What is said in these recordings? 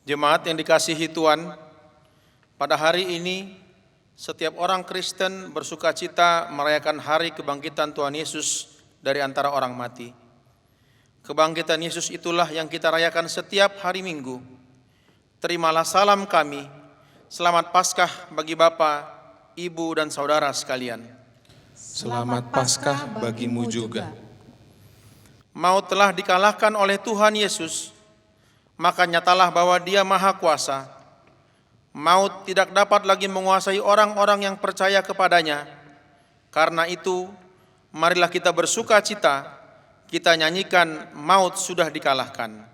Jemaat yang dikasihi Tuhan, pada hari ini setiap orang Kristen bersukacita merayakan hari kebangkitan Tuhan Yesus dari antara orang mati. Kebangkitan Yesus itulah yang kita rayakan setiap hari Minggu. Terimalah salam kami, selamat Paskah bagi Bapa, Ibu dan saudara sekalian. Selamat Paskah bagimu juga. Maut telah dikalahkan oleh Tuhan Yesus, maka nyatalah bahwa Dia Maha Kuasa. Maut tidak dapat lagi menguasai orang-orang yang percaya kepadanya. Karena itu, marilah kita bersukacita, kita nyanyikan maut sudah dikalahkan.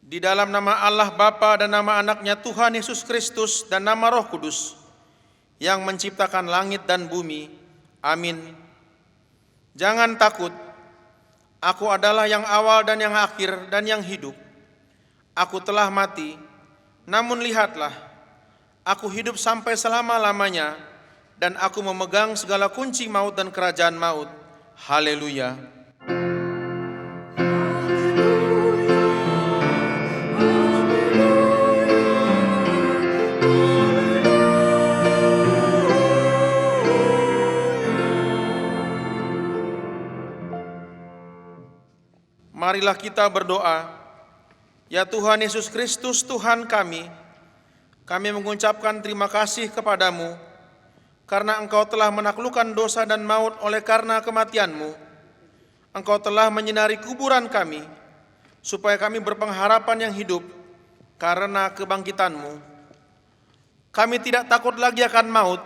Di dalam nama Allah Bapa dan nama anaknya Tuhan Yesus Kristus dan nama Roh Kudus yang menciptakan langit dan bumi. Amin. Jangan takut, aku adalah yang awal dan yang akhir dan yang hidup. Aku telah mati, namun lihatlah, aku hidup sampai selama-lamanya dan aku memegang segala kunci maut dan kerajaan maut. Haleluya. Marilah kita berdoa. Ya Tuhan Yesus Kristus, Tuhan kami mengucapkan terima kasih kepadamu karena Engkau telah menaklukkan dosa dan maut oleh karena kematian-Mu. Engkau telah menyinari kuburan kami supaya kami berpengharapan yang hidup karena kebangkitan-Mu. Kami tidak takut lagi akan maut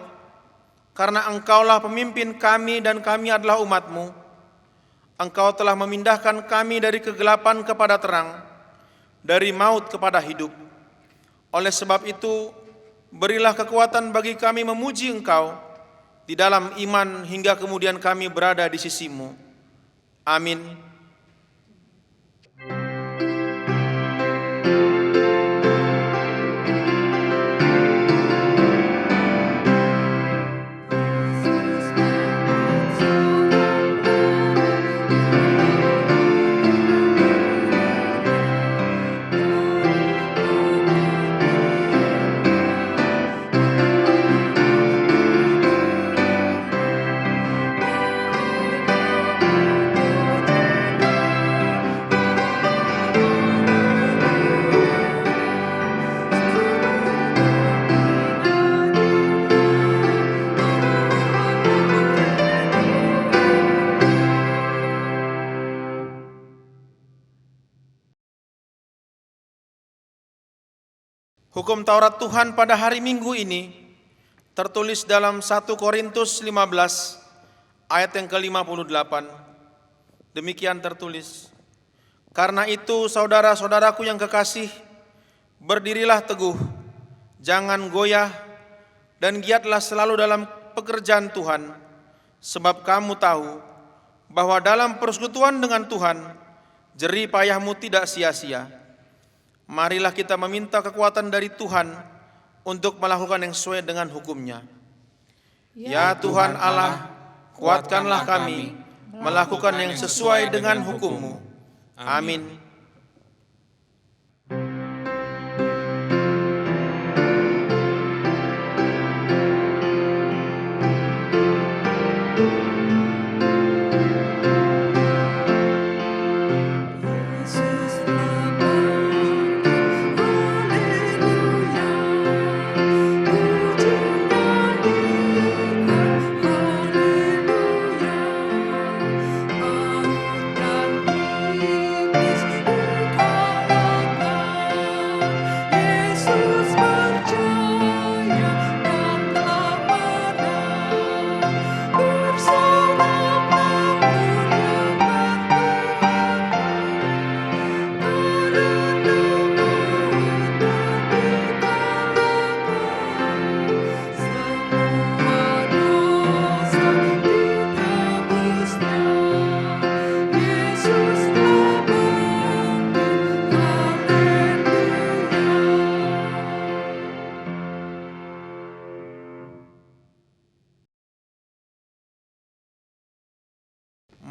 karena Engkaulah pemimpin kami dan kami adalah umat-Mu. Engkau telah memindahkan kami dari kegelapan kepada terang, dari maut kepada hidup. Oleh sebab itu, berilah kekuatan bagi kami memuji Engkau di dalam iman hingga kemudian kami berada di sisi-Mu. Amin. Hukum Taurat Tuhan pada hari Minggu ini tertulis dalam 1 Korintus 15 ayat yang ke-58. Demikian tertulis, karena itu saudara-saudaraku yang kekasih, berdirilah teguh, jangan goyah, dan giatlah selalu dalam pekerjaan Tuhan, sebab kamu tahu bahwa dalam persekutuan dengan Tuhan, jerih payahmu tidak sia-sia. marilah kita meminta kekuatan dari Tuhan untuk melakukan yang sesuai dengan hukum-Nya. Ya Tuhan Allah, kuatkanlah kami melakukan yang sesuai dengan hukum-Mu. Amin.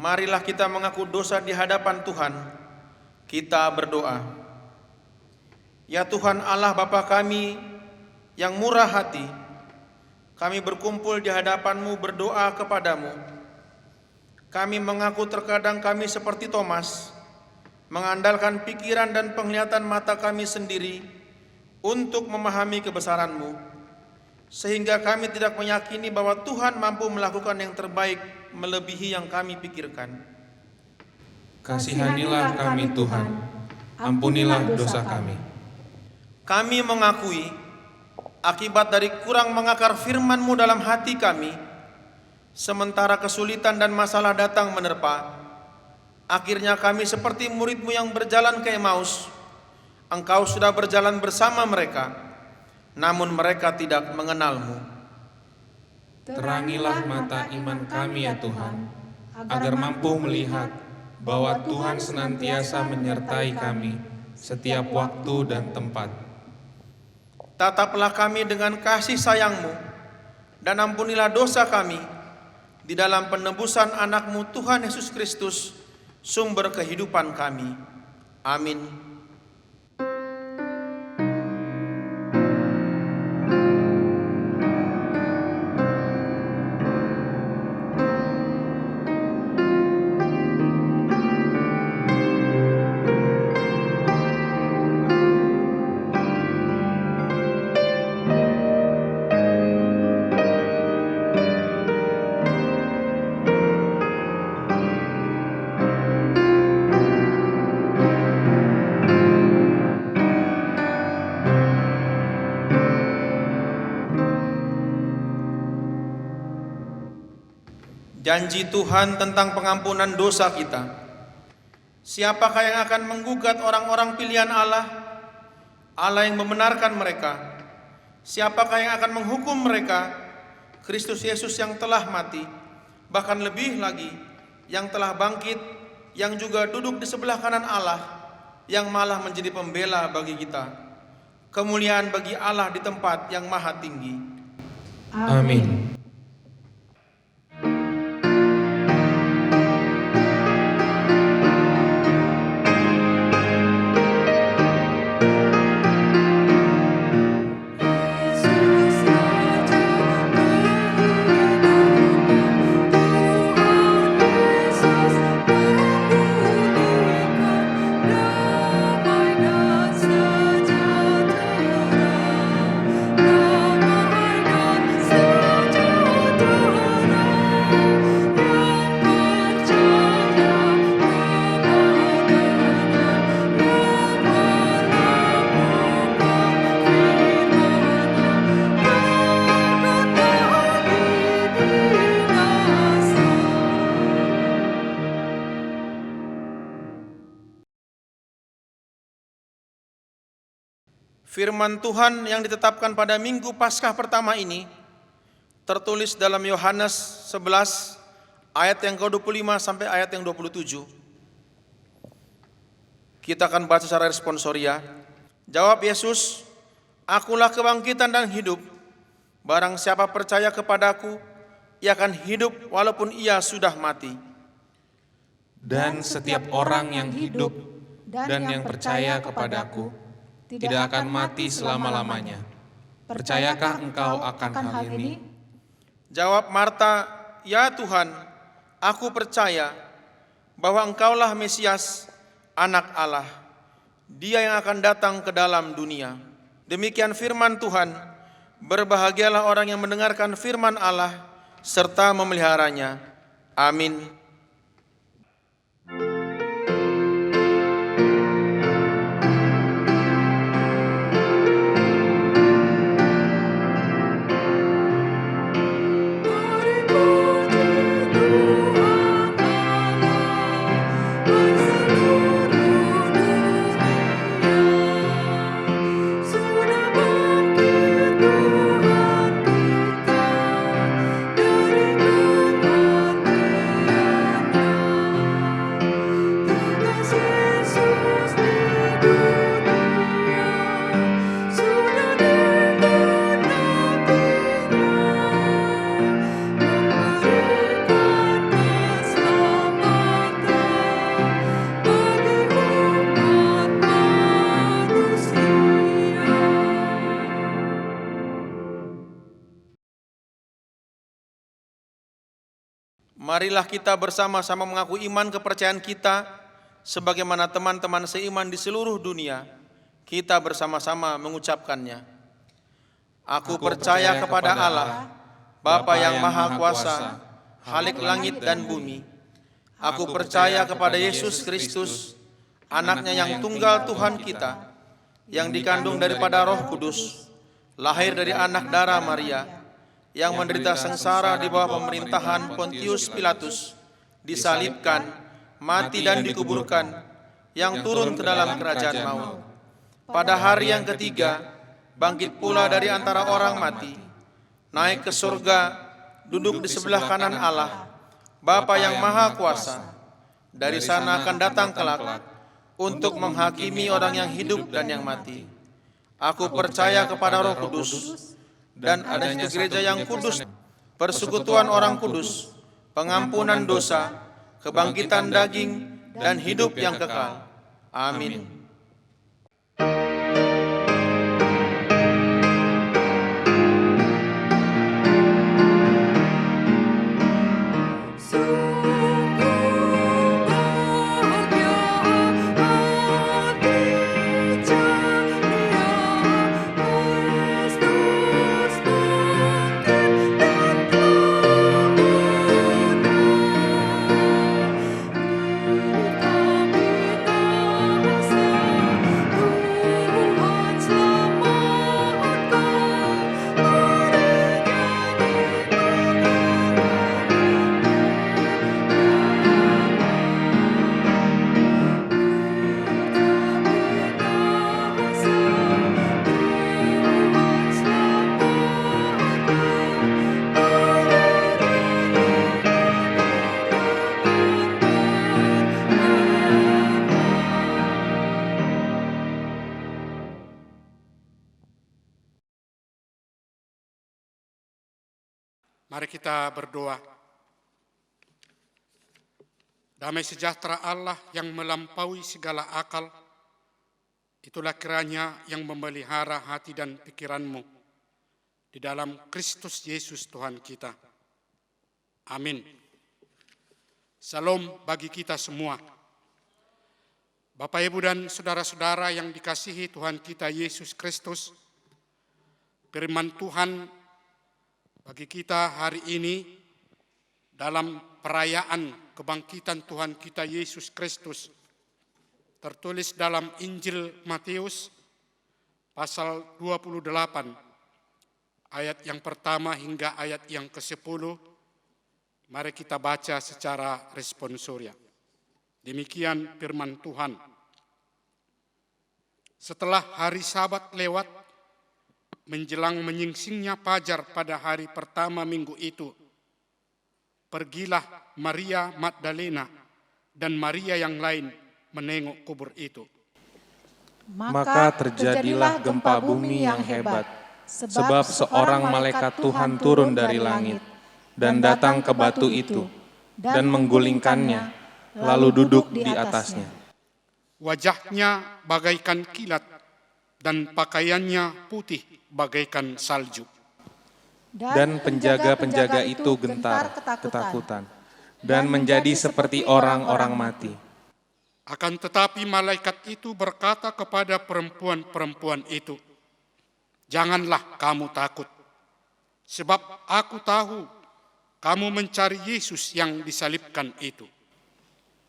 Marilah kita mengaku dosa di hadapan Tuhan. Kita berdoa. Ya Tuhan Allah Bapa kami yang murah hati, kami berkumpul di hadapan-Mu berdoa kepadamu. Kami mengaku terkadang kami seperti Thomas, mengandalkan pikiran dan penglihatan mata kami sendiri untuk memahami kebesaran-Mu, sehingga kami tidak meyakini bahwa Tuhan mampu melakukan yang terbaik melebihi yang kami pikirkan. Kasihanilah kami Tuhan, ampunilah dosa kami. Kami mengakui akibat dari kurang mengakar firman-Mu dalam hati kami, sementara kesulitan dan masalah datang menerpa, akhirnya kami seperti murid-Mu yang berjalan ke Emmaus. Engkau sudah berjalan bersama mereka, namun mereka tidak mengenal-Mu. Terangilah mata iman kami ya Tuhan, agar mampu melihat bahwa Tuhan senantiasa menyertai kami setiap waktu dan tempat. Tataplah kami dengan kasih sayang-Mu, dan ampunilah dosa kami di dalam penebusan anak-Mu Tuhan Yesus Kristus, sumber kehidupan kami. Amin. Janji Tuhan tentang pengampunan dosa kita. Siapakah yang akan menggugat orang-orang pilihan Allah? Allah yang membenarkan mereka. Siapakah yang akan menghukum mereka? Kristus Yesus yang telah mati, bahkan lebih lagi yang telah bangkit, yang juga duduk di sebelah kanan Allah, yang malah menjadi pembela bagi kita. Kemuliaan bagi Allah di tempat yang maha tinggi. Amin. Firman Tuhan yang ditetapkan pada Minggu Paskah pertama ini tertulis dalam Yohanes 11 ayat yang ke-25 sampai ayat yang 27. Kita akan baca secara responsoria. Jawab Yesus, "Akulah kebangkitan dan hidup. Barang siapa percaya kepadaku, ia akan hidup walaupun ia sudah mati. Dan setiap orang yang hidup dan yang percaya kepadaku tidak akan mati selama-lamanya. Percayakah engkau akan hal ini?" Jawab Marta, "Ya Tuhan, aku percaya bahwa Engkaulah Mesias, Anak Allah, Dia yang akan datang ke dalam dunia." Demikian firman Tuhan. Berbahagialah orang yang mendengarkan firman Allah serta memeliharanya. Amin. Marilah kita bersama-sama mengaku iman kepercayaan kita sebagaimana teman-teman seiman di seluruh dunia. Kita bersama-sama mengucapkannya. Aku percaya kepada Allah, Bapa yang Maha Kuasa, Khalik langit dan bumi. Aku percaya kepada Yesus Kristus, Anaknya yang tunggal Tuhan kita, yang dikandung daripada Roh Kudus, lahir dari anak darah Maria, yang menderita sengsara di bawah pemerintahan Pontius Pilatus, disalibkan, mati dan dikuburkan, yang turun ke dalam kerajaan maut. Pada hari yang ketiga, bangkit pula dari antara orang mati, naik ke surga, duduk di sebelah kanan Allah, Bapa yang Maha Kuasa. Dari sana akan datang kelak untuk menghakimi orang yang hidup dan yang mati. Aku percaya kepada Roh Kudus dan adanya gereja yang kudus, persekutuan orang kudus, pengampunan dosa, kebangkitan daging, dan hidup yang kekal. Amin. Mari kita berdoa. Damai sejahtera Allah yang melampaui segala akal, itulah kiranya yang memelihara hati dan pikiranmu di dalam Kristus Yesus Tuhan kita. Amin. Salam bagi kita semua. Bapak, Ibu, dan saudara-saudara yang dikasihi Tuhan kita Yesus Kristus, firman Tuhan bagi kita hari ini dalam perayaan kebangkitan Tuhan kita Yesus Kristus tertulis dalam Injil Matius pasal 28 ayat yang pertama hingga ayat yang ke-10. Mari kita baca secara responsoria. Demikian firman Tuhan. Setelah hari Sabat lewat, menjelang menyingsingnya fajar pada hari pertama minggu itu, pergilah Maria Magdalena dan Maria yang lain menengok kubur itu. Maka terjadilah gempa bumi yang hebat, sebab seorang malaikat Tuhan turun dari langit dan datang ke batu itu dan menggulingkannya, lalu duduk di atasnya. Wajahnya bagaikan kilat dan pakaiannya putih bagaikan salju. Dan penjaga-penjaga itu gentar ketakutan dan menjadi seperti orang-orang mati. Akan tetapi malaikat itu berkata kepada perempuan-perempuan itu, "Janganlah kamu takut, sebab aku tahu kamu mencari Yesus yang disalibkan itu.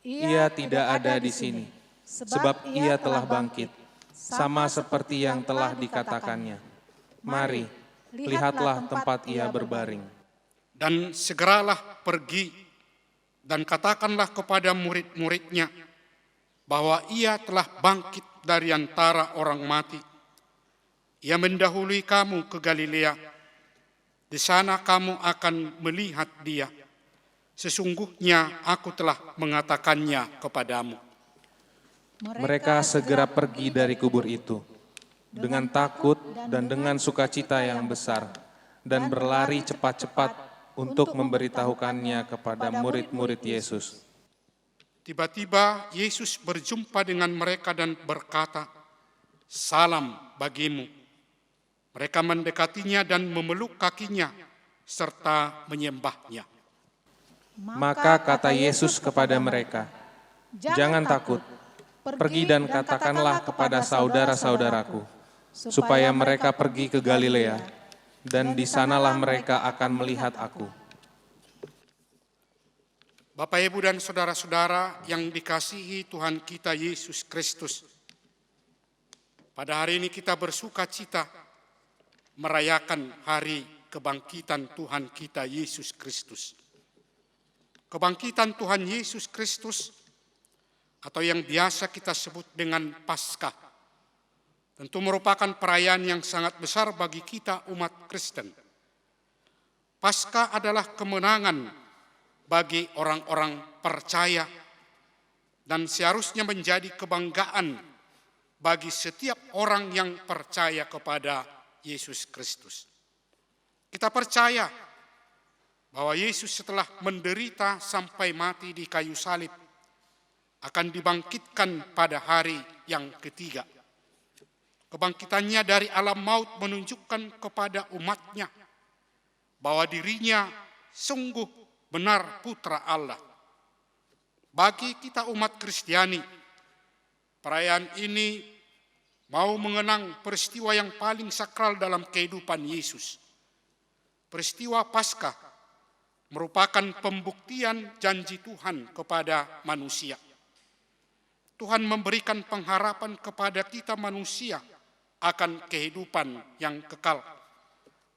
Ia tidak ada di sini, sebab ia telah bangkit, sama seperti yang telah dikatakannya. Mari, lihatlah tempat ia berbaring." Dan segeralah pergi dan katakanlah kepada murid-muridnya bahwa ia telah bangkit dari antara orang mati. Ia mendahului kamu ke Galilea. Di sana kamu akan melihat dia. Sesungguhnya aku telah mengatakannya kepadamu. Mereka segera pergi dari kubur itu, dengan takut dan dengan sukacita yang besar, dan berlari cepat-cepat untuk memberitahukannya kepada murid-murid Yesus. Tiba-tiba Yesus berjumpa dengan mereka dan berkata, "Salam bagimu." Mereka mendekatinya dan memeluk kakinya serta menyembahnya. Maka kata Yesus kepada mereka, "Jangan takut, pergi dan katakanlah kepada saudara-saudaraku, supaya mereka pergi ke Galilea, dan di sanalah mereka akan melihat aku." Bapak, Ibu, dan saudara-saudara yang dikasihi Tuhan kita Yesus Kristus, pada hari ini kita bersuka cita merayakan hari kebangkitan Tuhan kita Yesus Kristus. Kebangkitan Tuhan Yesus Kristus, atau yang biasa kita sebut dengan Paskah, tentu merupakan perayaan yang sangat besar bagi kita umat Kristen. Paskah adalah kemenangan bagi orang-orang percaya dan seharusnya menjadi kebanggaan bagi setiap orang yang percaya kepada Yesus Kristus. Kita percaya bahwa Yesus setelah menderita sampai mati di kayu salib akan dibangkitkan pada hari yang ketiga. Kebangkitannya dari alam maut menunjukkan kepada umatnya bahwa dirinya sungguh benar putra Allah. Bagi kita umat Kristiani, perayaan ini mau mengenang peristiwa yang paling sakral dalam kehidupan Yesus. Peristiwa Paskah merupakan pembuktian janji Tuhan kepada manusia. Tuhan memberikan pengharapan kepada kita manusia akan kehidupan yang kekal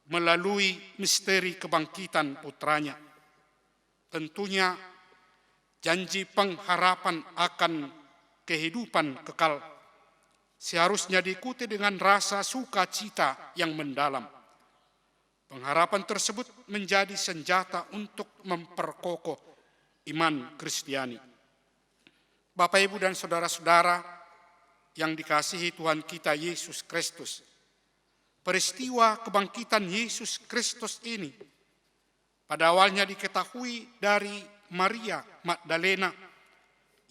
melalui misteri kebangkitan putranya. Tentunya janji pengharapan akan kehidupan kekal seharusnya diikuti dengan rasa sukacita yang mendalam. Pengharapan tersebut menjadi senjata untuk memperkokoh iman Kristiani. Bapak, Ibu, dan saudara-saudara yang dikasihi Tuhan kita Yesus Kristus, peristiwa kebangkitan Yesus Kristus ini pada awalnya diketahui dari Maria Magdalena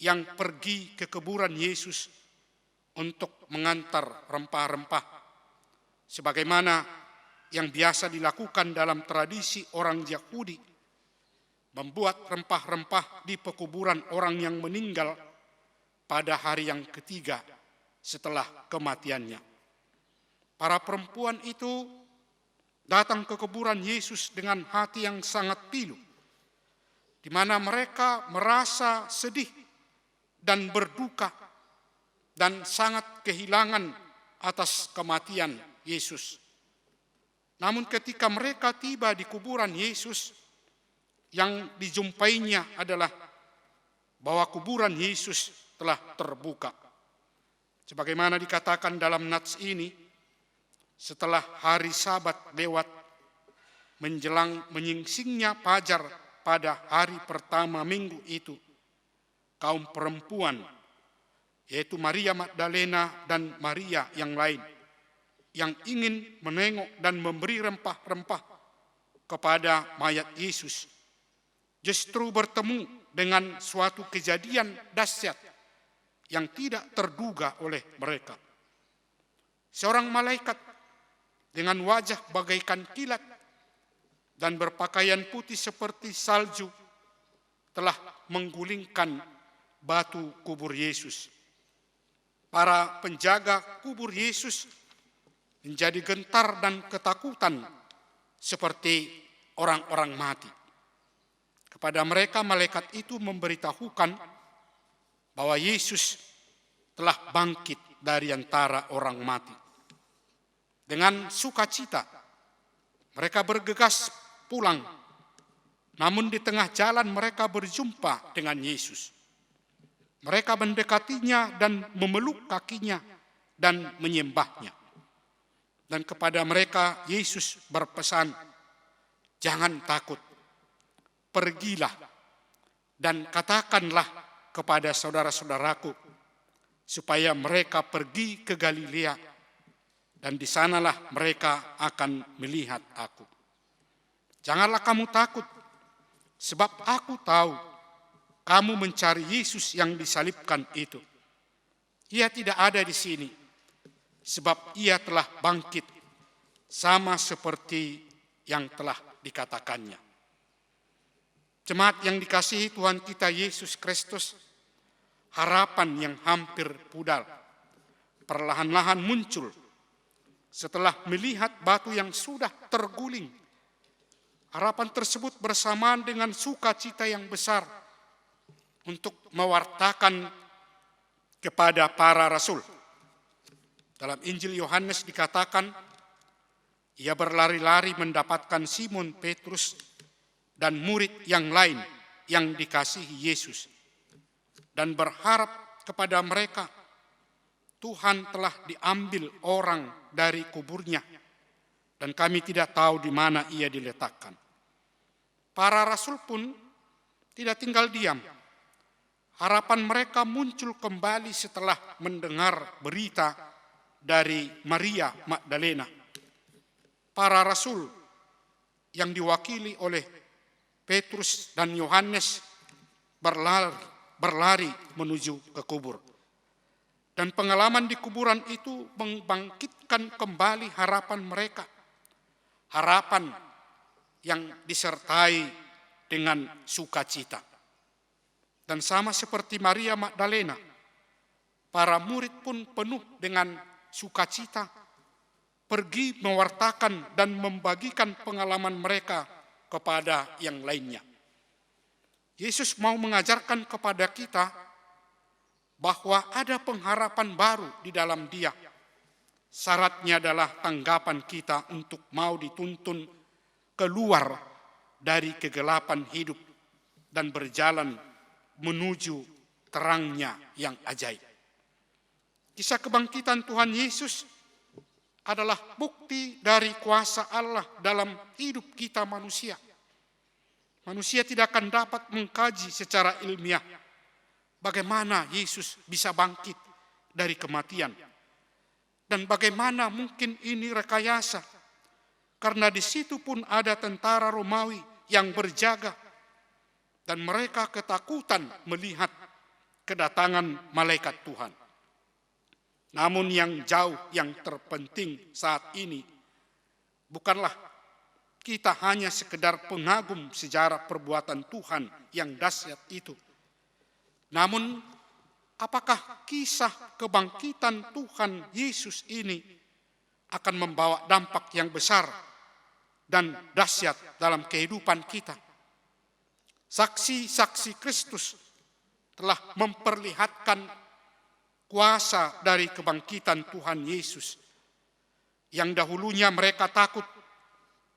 yang pergi ke kuburan Yesus untuk mengantar rempah-rempah, sebagaimana yang biasa dilakukan dalam tradisi orang Yahudi, membuat rempah-rempah di pekuburan orang yang meninggal pada hari yang ketiga setelah kematiannya. Para perempuan itu datang ke kuburan Yesus dengan hati yang sangat pilu, di mana mereka merasa sedih dan berduka dan sangat kehilangan atas kematian Yesus. Namun ketika mereka tiba di kuburan Yesus, yang dijumpainya adalah bahwa kuburan Yesus telah terbuka. Sebagaimana dikatakan dalam nats ini, setelah hari Sabat lewat, menjelang menyingsingnya fajar pada hari pertama minggu itu, kaum perempuan yaitu Maria Magdalena dan Maria yang lain, yang ingin menengok dan memberi rempah-rempah kepada mayat Yesus, justru bertemu dengan suatu kejadian dahsyat yang tidak terduga oleh mereka. Seorang malaikat dengan wajah bagaikan kilat dan berpakaian putih seperti salju telah menggulingkan batu kubur Yesus. Para penjaga kubur Yesus menjadi gentar dan ketakutan seperti orang-orang mati. Kepada mereka malaikat itu memberitahukan bahwa Yesus telah bangkit dari antara orang mati. Dengan sukacita mereka bergegas pulang, namun di tengah jalan mereka berjumpa dengan Yesus. Mereka mendekatinya dan memeluk kakinya dan menyembahnya. Dan kepada mereka Yesus berpesan, "Jangan takut, pergilah dan katakanlah kepada saudara-saudaraku supaya mereka pergi ke Galilea, dan di sanalah mereka akan melihat aku. Janganlah kamu takut, sebab aku tahu kamu mencari Yesus yang disalibkan itu. Ia tidak ada di sini, sebab ia telah bangkit, sama seperti yang telah dikatakannya." Jemaat yang dikasihi Tuhan kita Yesus Kristus, harapan yang hampir pudar perlahan-lahan muncul setelah melihat batu yang sudah terguling. Harapan tersebut bersamaan dengan sukacita yang besar untuk mewartakan kepada para rasul. Dalam Injil Yohanes dikatakan, ia berlari-lari mendapatkan Simon Petrus dan murid yang lain yang dikasihi Yesus, dan berharap kepada mereka, Tuhan telah diambil orang dari kuburnya, dan kami tidak tahu di mana ia diletakkan. Para rasul pun tidak tinggal diam. Harapan mereka muncul kembali setelah mendengar berita dari Maria Magdalena. Para rasul yang diwakili oleh Petrus dan Yohanes berlari menuju ke kubur. Dan pengalaman di kuburan itu membangkitkan kembali harapan mereka. Harapan yang disertai dengan sukacita. Dan sama seperti Maria Magdalena, para murid pun penuh dengan sukacita, pergi mewartakan dan membagikan pengalaman mereka kepada yang lainnya. Yesus mau mengajarkan kepada kita bahwa ada pengharapan baru di dalam Dia. Syaratnya adalah tanggapan kita untuk mau dituntun keluar dari kegelapan hidup dan berjalan menuju terangnya yang ajaib. Kisah kebangkitan Tuhan Yesus adalah bukti dari kuasa Allah dalam hidup kita manusia. Manusia tidak akan dapat mengkaji secara ilmiah bagaimana Yesus bisa bangkit dari kematian. Dan bagaimana mungkin ini rekayasa, karena di situ pun ada tentara Romawi yang berjaga, dan mereka ketakutan melihat kedatangan malaikat Tuhan. Namun yang jauh yang terpenting saat ini bukanlah kita hanya sekedar pengagum sejarah perbuatan Tuhan yang dahsyat itu. Namun apakah kisah kebangkitan Tuhan Yesus ini akan membawa dampak yang besar dan dahsyat dalam kehidupan kita? Saksi-saksi Kristus telah memperlihatkan kuasa dari kebangkitan Tuhan Yesus. Yang dahulunya mereka takut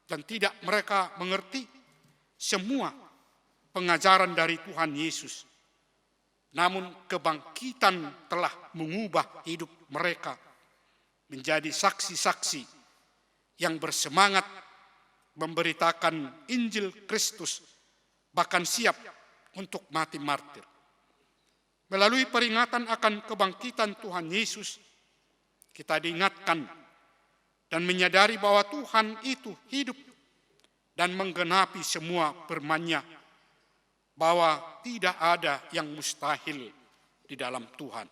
dan tidak mereka mengerti semua pengajaran dari Tuhan Yesus. Namun kebangkitan telah mengubah hidup mereka menjadi saksi-saksi yang bersemangat memberitakan Injil Kristus, bahkan siap untuk mati martir. Melalui peringatan akan kebangkitan Tuhan Yesus, kita diingatkan dan menyadari bahwa Tuhan itu hidup dan menggenapi semua firman-Nya, bahwa tidak ada yang mustahil di dalam Tuhan.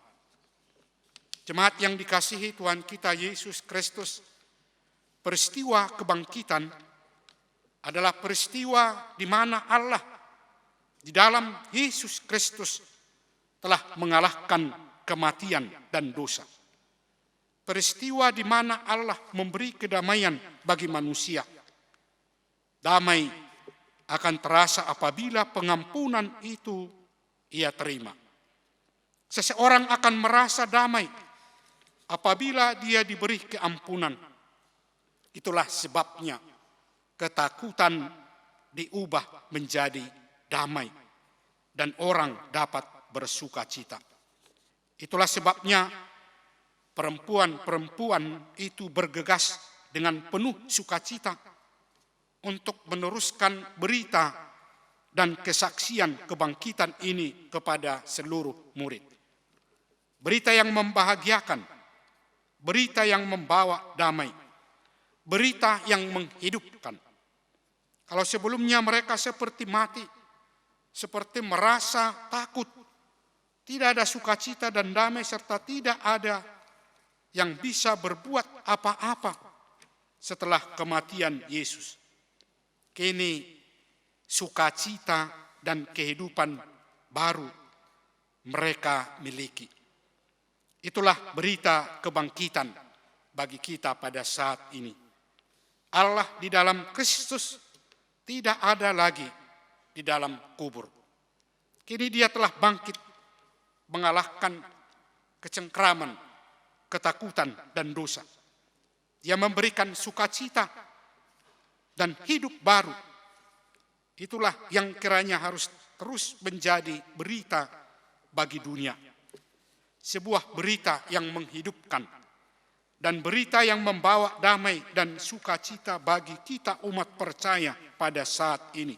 Jemaat yang dikasihi Tuhan kita Yesus Kristus, peristiwa kebangkitan adalah peristiwa di mana Allah di dalam Yesus Kristus telah mengalahkan kematian dan dosa. Peristiwa di mana Allah memberi kedamaian bagi manusia. Damai akan terasa apabila pengampunan itu ia terima. Seseorang akan merasa damai apabila dia diberi keampunan. Itulah sebabnya ketakutan diubah menjadi damai dan orang dapat bersuka cita. Itulah sebabnya perempuan-perempuan itu bergegas dengan penuh sukacita untuk meneruskan berita dan kesaksian kebangkitan ini kepada seluruh murid. Berita yang membahagiakan, berita yang membawa damai, berita yang menghidupkan. Kalau sebelumnya mereka seperti mati, seperti merasa takut, tidak ada sukacita dan damai, serta tidak ada yang bisa berbuat apa-apa setelah kematian Yesus. Kini sukacita dan kehidupan baru mereka miliki. Itulah berita kebangkitan bagi kita pada saat ini. Allah di dalam Kristus tidak ada lagi di dalam kubur. Kini Dia telah bangkit mengalahkan kecengkraman, ketakutan, dan dosa. Dia memberikan sukacita dan hidup baru. Itulah yang kiranya harus terus menjadi berita bagi dunia. Sebuah berita yang menghidupkan dan berita yang membawa damai dan sukacita bagi kita umat percaya pada saat ini.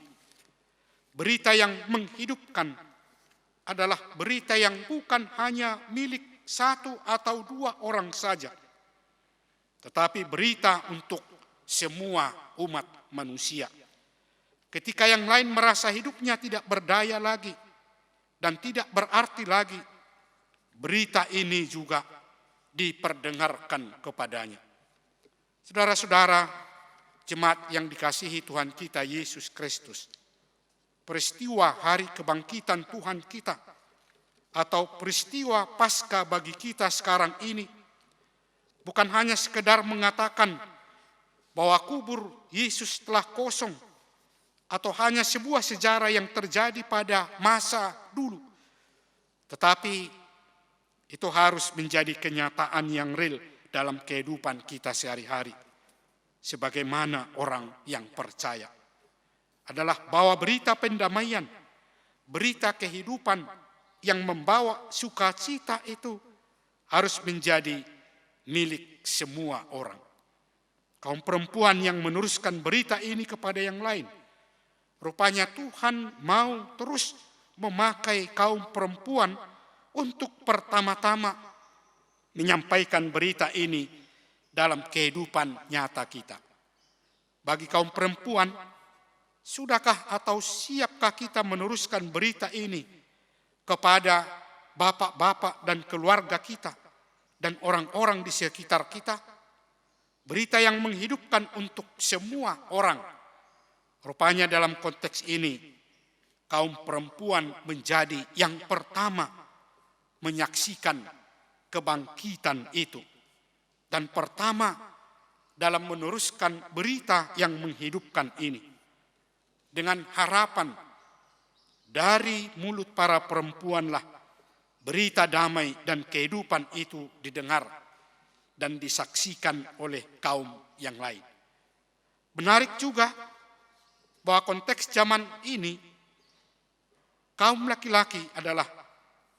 Berita yang menghidupkan adalah berita yang bukan hanya milik satu atau dua orang saja, tetapi berita untuk semua umat manusia. Ketika yang lain merasa hidupnya tidak berdaya lagi dan tidak berarti lagi, berita ini juga diperdengarkan kepadanya. Saudara-saudara, jemaat yang dikasihi Tuhan kita Yesus Kristus, peristiwa hari kebangkitan Tuhan kita atau peristiwa Paskah bagi kita sekarang ini bukan hanya sekedar mengatakan bahwa kubur Yesus telah kosong atau hanya sebuah sejarah yang terjadi pada masa dulu, tetapi itu harus menjadi kenyataan yang real dalam kehidupan kita sehari-hari. Sebagaimana orang yang percaya adalah bahwa berita pendamaian, berita kehidupan yang membawa sukacita itu harus menjadi milik semua orang. Kaum perempuan yang meneruskan berita ini kepada yang lain, rupanya Tuhan mau terus memakai kaum perempuan untuk pertama-tama menyampaikan berita ini dalam kehidupan nyata kita. Bagi kaum perempuan, sudahkah atau siapkah kita meneruskan berita ini kepada bapak-bapak dan keluarga kita dan orang-orang di sekitar kita? Berita yang menghidupkan untuk semua orang. Rupanya dalam konteks ini, kaum perempuan menjadi yang pertama menyaksikan kebangkitan itu. Dan pertama dalam meneruskan berita yang menghidupkan ini. Dengan harapan dari mulut para perempuanlah berita damai dan kehidupan itu didengar dan disaksikan oleh kaum yang lain. Menarik juga bahwa konteks zaman ini, kaum laki-laki adalah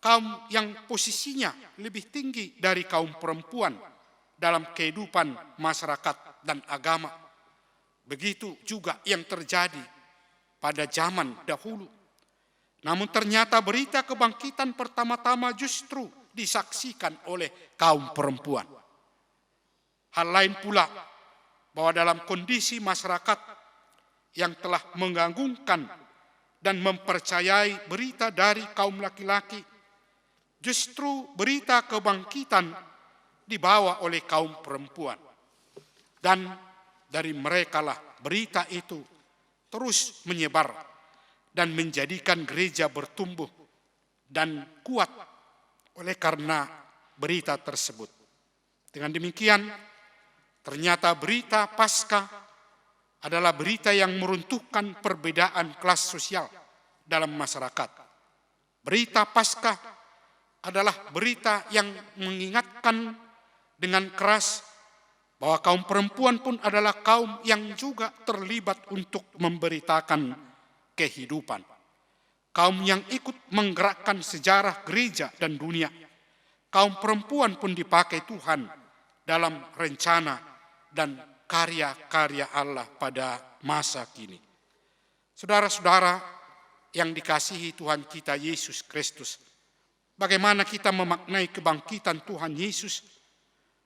kaum yang posisinya lebih tinggi dari kaum perempuan dalam kehidupan masyarakat dan agama. Begitu juga yang terjadi pada zaman dahulu. Namun ternyata berita kebangkitan pertama-tama justru disaksikan oleh kaum perempuan. Hal lain pula bahwa dalam kondisi masyarakat yang telah menggantungkan dan mempercayai berita dari kaum laki-laki, justru berita kebangkitan dibawa oleh kaum perempuan. Dan dari merekalah berita itu terus menyebar dan menjadikan gereja bertumbuh dan kuat oleh karena berita tersebut. Dengan demikian, ternyata berita Paskah adalah berita yang meruntuhkan perbedaan kelas sosial dalam masyarakat. Berita Paskah adalah berita yang mengingatkan dengan keras bahwa kaum perempuan pun adalah kaum yang juga terlibat untuk memberitakan kehidupan. Kaum yang ikut menggerakkan sejarah gereja dan dunia. Kaum perempuan pun dipakai Tuhan dalam rencana dan karya-karya Allah pada masa kini. Saudara-saudara yang dikasihi Tuhan kita Yesus Kristus, bagaimana kita memaknai kebangkitan Tuhan Yesus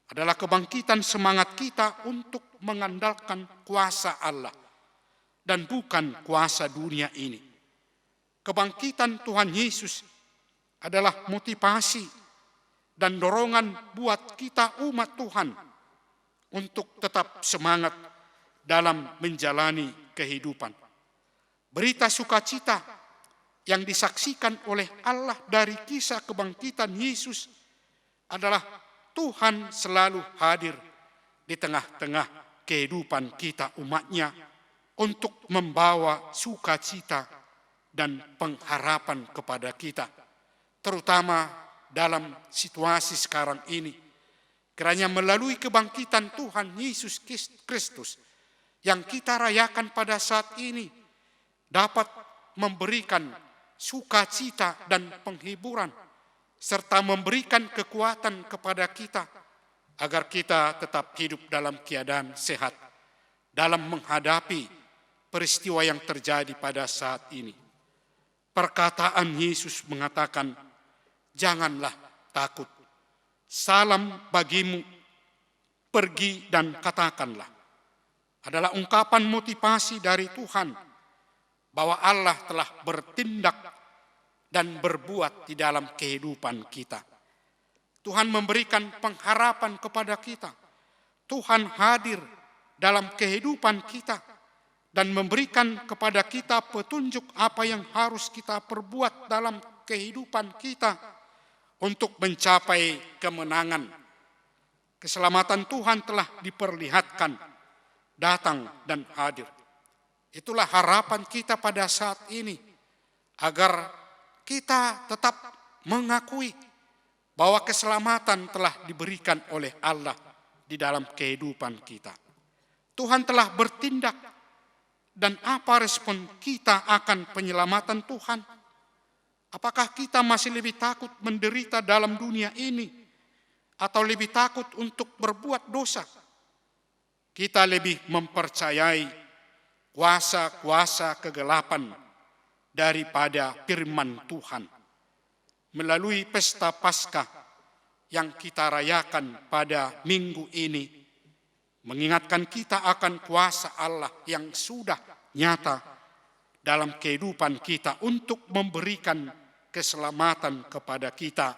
adalah kebangkitan semangat kita untuk mengandalkan kuasa Allah dan bukan kuasa dunia ini. Kebangkitan Tuhan Yesus adalah motivasi dan dorongan buat kita umat Tuhan untuk tetap semangat dalam menjalani kehidupan. Berita sukacita yang disaksikan oleh Allah dari kisah kebangkitan Yesus adalah Tuhan selalu hadir di tengah-tengah kehidupan kita umatnya untuk membawa sukacita dan pengharapan kepada kita, terutama dalam situasi sekarang ini. Kiranya melalui kebangkitan Tuhan Yesus Kristus yang kita rayakan pada saat ini dapat memberikan sukacita dan penghiburan serta memberikan kekuatan kepada kita agar kita tetap hidup dalam keadaan sehat dalam menghadapi peristiwa yang terjadi pada saat ini. Perkataan Yesus mengatakan, "Janganlah takut. Salam bagimu, pergi dan katakanlah." Adalah ungkapan motivasi dari Tuhan bahwa Allah telah bertindak dan berbuat di dalam kehidupan kita. Tuhan memberikan pengharapan kepada kita. Tuhan hadir dalam kehidupan kita dan memberikan kepada kita petunjuk apa yang harus kita perbuat dalam kehidupan kita untuk mencapai kemenangan. Keselamatan Tuhan telah diperlihatkan, datang dan hadir. Itulah harapan kita pada saat ini, agar kita tetap mengakui bahwa keselamatan telah diberikan oleh Allah di dalam kehidupan kita. Tuhan telah bertindak, dan apa respon kita akan penyelamatan Tuhan? Apakah kita masih lebih takut menderita dalam dunia ini, atau lebih takut untuk berbuat dosa? Kita lebih mempercayai kuasa-kuasa kegelapan daripada firman Tuhan. Melalui pesta Paskah yang kita rayakan pada minggu ini, mengingatkan kita akan kuasa Allah yang sudah nyata dalam kehidupan kita untuk memberikan keselamatan kepada kita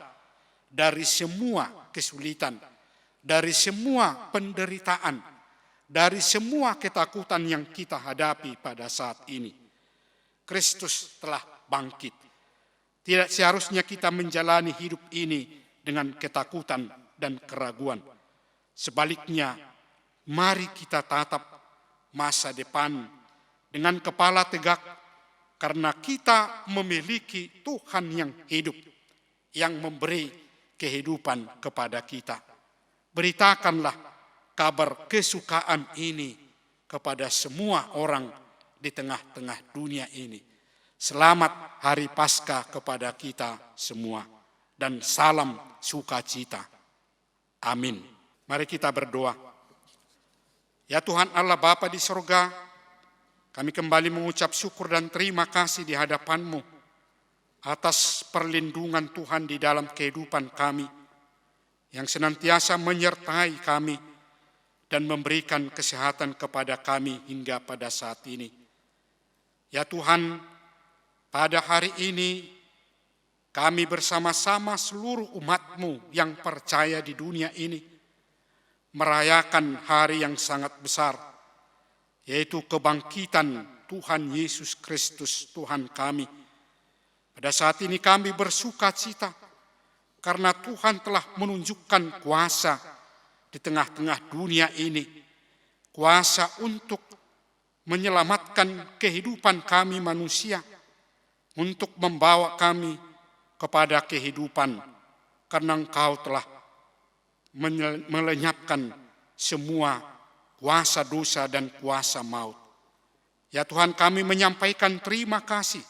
dari semua kesulitan, dari semua penderitaan, dari semua ketakutan yang kita hadapi pada saat ini. Kristus telah bangkit. Tidak seharusnya kita menjalani hidup ini dengan ketakutan dan keraguan. Sebaliknya, mari kita tatap masa depan dengan kepala tegak, karena kita memiliki Tuhan yang hidup, yang memberi kehidupan kepada kita. Beritakanlah kabar kesukaan ini kepada semua orang di tengah-tengah dunia ini. Selamat Hari Paskah kepada kita semua, dan salam sukacita. Amin. Mari kita berdoa. Ya Tuhan Allah Bapa di surga, kami kembali mengucap syukur dan terima kasih di hadapan-Mu atas perlindungan Tuhan di dalam kehidupan kami, yang senantiasa menyertai kami dan memberikan kesehatan kepada kami hingga pada saat ini. Ya Tuhan, pada hari ini kami bersama-sama seluruh umat-Mu yang percaya di dunia ini merayakan hari yang sangat besar, yaitu kebangkitan Tuhan Yesus Kristus Tuhan kami. Pada saat ini kami bersuka cita karena Tuhan telah menunjukkan kuasa di tengah-tengah dunia ini, kuasa untuk menyelamatkan kehidupan kami manusia, untuk membawa kami kepada kehidupan, karena Engkau telah melenyapkan semua kuasa dosa dan kuasa maut. Ya Tuhan, kami menyampaikan terima kasih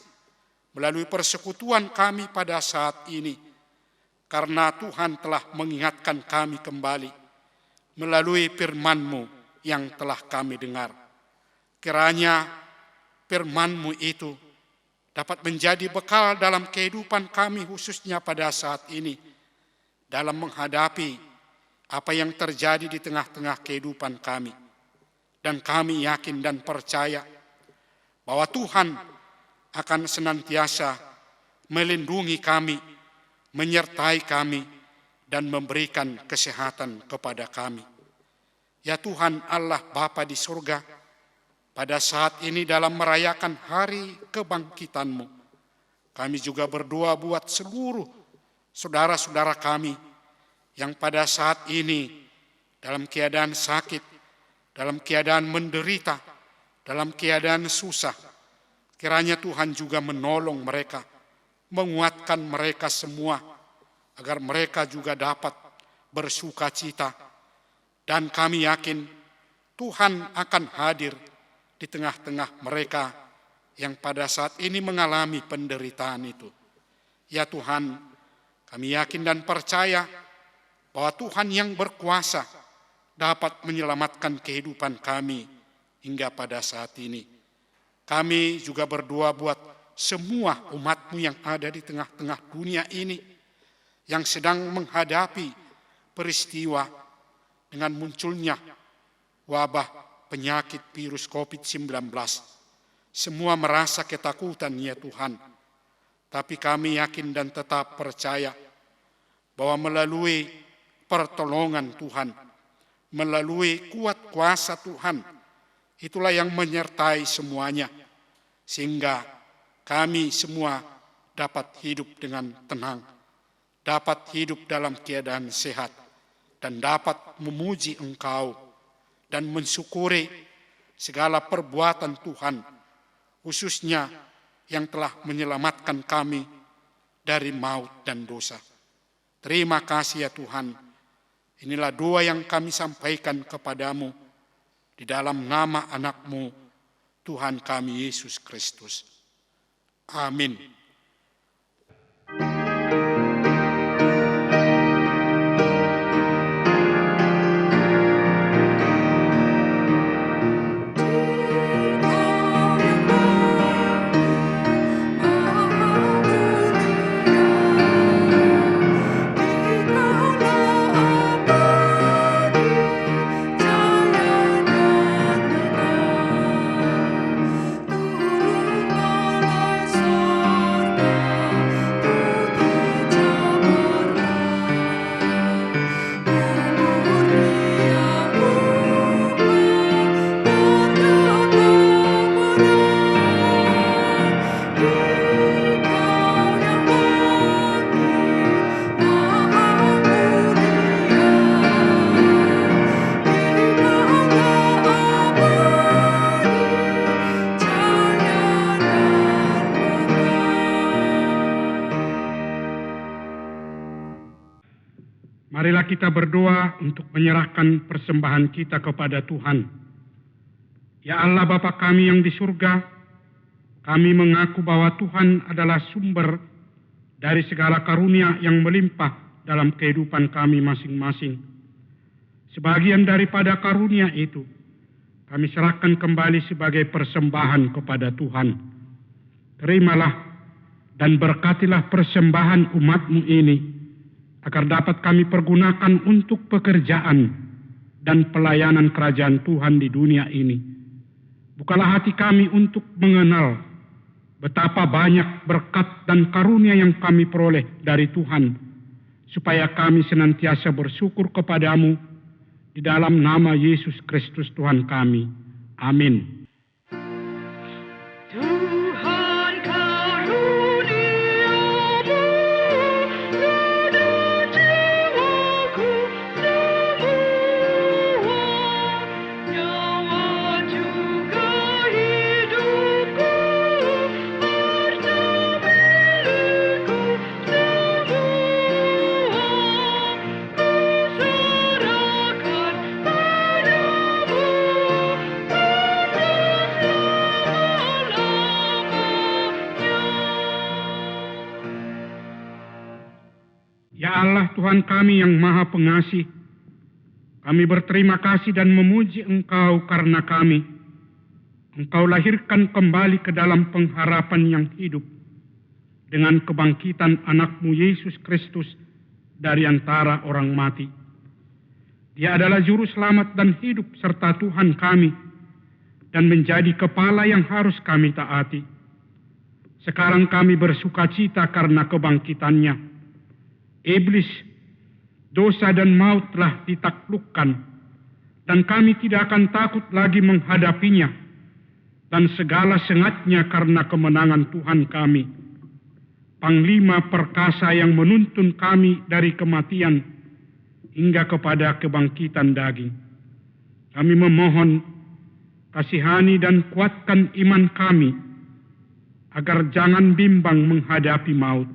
melalui persekutuan kami pada saat ini, karena Tuhan telah mengingatkan kami kembali melalui firman-Mu yang telah kami dengar. Kiranya firman-Mu itu dapat menjadi bekal dalam kehidupan kami, khususnya pada saat ini, dalam menghadapi apa yang terjadi di tengah-tengah kehidupan kami. Dan kami yakin dan percaya bahwa Tuhan akan senantiasa melindungi kami, menyertai kami, dan memberikan kesehatan kepada kami. Ya Tuhan Allah Bapa di surga, pada saat ini dalam merayakan hari kebangkitan-Mu, kami juga berdoa buat seluruh saudara-saudara kami yang pada saat ini dalam keadaan sakit, dalam keadaan menderita, dalam keadaan susah. Kiranya Tuhan juga menolong mereka, menguatkan mereka semua, agar mereka juga dapat bersuka cita. Dan kami yakin Tuhan akan hadir di tengah-tengah mereka yang pada saat ini mengalami penderitaan itu. Ya Tuhan, kami yakin dan percaya bahwa Tuhan yang berkuasa dapat menyelamatkan kehidupan kami hingga pada saat ini. Kami juga berdoa buat semua umat-Mu yang ada di tengah-tengah dunia ini, yang sedang menghadapi peristiwa dengan munculnya wabah penyakit virus COVID-19. Semua merasa ketakutan, ya Tuhan. Tapi kami yakin dan tetap percaya bahwa melalui pertolongan Tuhan, melalui kuat kuasa Tuhan, itulah yang menyertai semuanya, sehingga kami semua dapat hidup dengan tenang, dapat hidup dalam keadaan sehat, dan dapat memuji Engkau dan mensyukuri segala perbuatan Tuhan, khususnya yang telah menyelamatkan kami dari maut dan dosa. Terima kasih ya Tuhan. Inilah doa yang kami sampaikan kepadamu di dalam nama anak-Mu, Tuhan kami Yesus Kristus. Amin. Marilah kita berdoa untuk menyerahkan persembahan kita kepada Tuhan. Ya Allah Bapa kami yang di surga, kami mengaku bahwa Tuhan adalah sumber dari segala karunia yang melimpah dalam kehidupan kami masing-masing. Sebagian daripada karunia itu, kami serahkan kembali sebagai persembahan kepada Tuhan. Terimalah dan berkatilah persembahan umat-Mu ini, agar dapat kami pergunakan untuk pekerjaan dan pelayanan kerajaan Tuhan di dunia ini. Bukalah hati kami untuk mengenal betapa banyak berkat dan karunia yang kami peroleh dari Tuhan, supaya kami senantiasa bersyukur kepadamu di dalam nama Yesus Kristus Tuhan kami. Amin. Ya Allah Tuhan kami yang Maha Pengasih, kami berterima kasih dan memuji Engkau karena Engkau lahirkan kembali ke dalam pengharapan yang hidup dengan kebangkitan anak-Mu Yesus Kristus dari antara orang mati. Dia adalah juru selamat dan hidup serta Tuhan kami dan menjadi kepala yang harus kami taati. Sekarang kami bersukacita karena kebangkitannya. Iblis, dosa dan maut telah ditaklukkan, dan kami tidak akan takut lagi menghadapinya, dan segala sengatnya karena kemenangan Tuhan kami, Panglima perkasa yang menuntun kami dari kematian hingga kepada kebangkitan daging. Kami memohon, kasihani dan kuatkan iman kami, agar jangan bimbang menghadapi maut.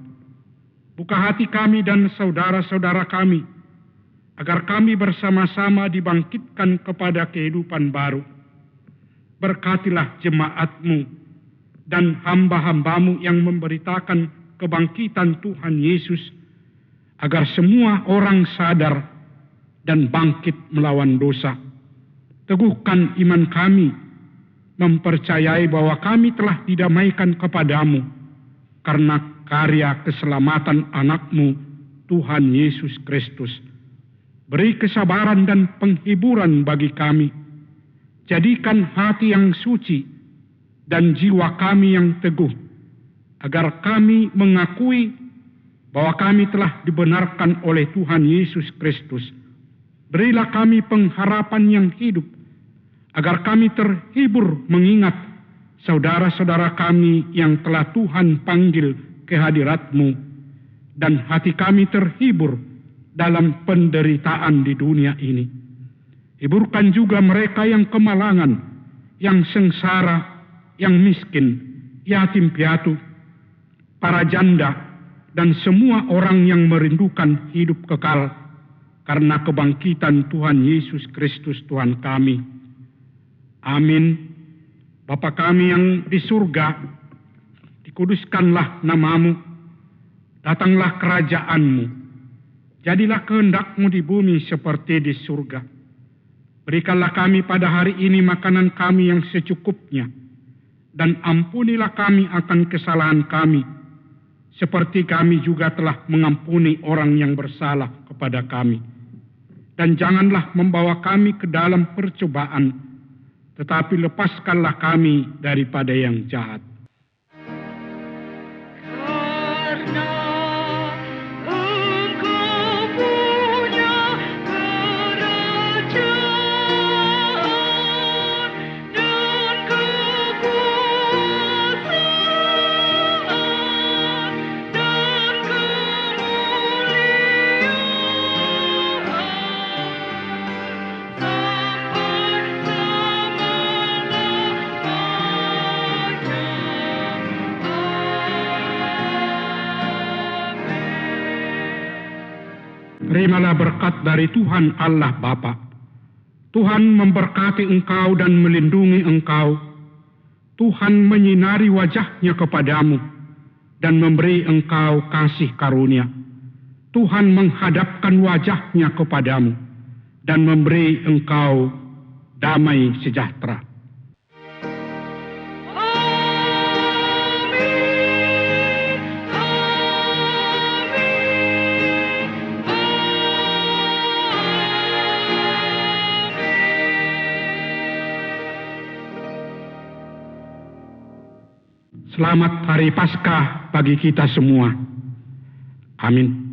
Buka hati kami dan saudara-saudara kami, agar kami bersama-sama dibangkitkan kepada kehidupan baru. Berkatilah jemaat-Mu dan hamba-hamba-Mu yang memberitakan kebangkitan Tuhan Yesus, agar semua orang sadar dan bangkit melawan dosa. Teguhkan iman kami, mempercayai bahwa kami telah didamaikan kepadamu, karena karya keselamatan anak-Mu, Tuhan Yesus Kristus. Beri kesabaran dan penghiburan bagi kami. Jadikan hati yang suci dan jiwa kami yang teguh, agar kami mengakui bahwa kami telah dibenarkan oleh Tuhan Yesus Kristus. Berilah kami pengharapan yang hidup, agar kami terhibur mengingat saudara-saudara kami yang telah Tuhan panggil ke hadirat-Mu, dan hati kami terhibur dalam penderitaan di dunia ini. Hiburkan juga mereka yang kemalangan, yang sengsara, yang miskin, yatim piatu, para janda, dan semua orang yang merindukan hidup kekal karena kebangkitan Tuhan Yesus Kristus Tuhan kami. Amin. Bapa kami yang di surga, dikuduskanlah nama-Mu, datanglah kerajaan-Mu, jadilah kehendak-Mu di bumi seperti di surga. Berikanlah kami pada hari ini makanan kami yang secukupnya, dan ampunilah kami akan kesalahan kami, seperti kami juga telah mengampuni orang yang bersalah kepada kami. Dan janganlah membawa kami ke dalam percobaan, tetapi lepaskanlah kami daripada yang jahat. Terimalah berkat dari Tuhan Allah Bapa. Tuhan memberkati engkau dan melindungi engkau. Tuhan menyinari wajah-Nya kepadamu dan memberi engkau kasih karunia. Tuhan menghadapkan wajah-Nya kepadamu dan memberi engkau damai sejahtera. Amin. selamat Hari Paskah bagi kita semua. Amin.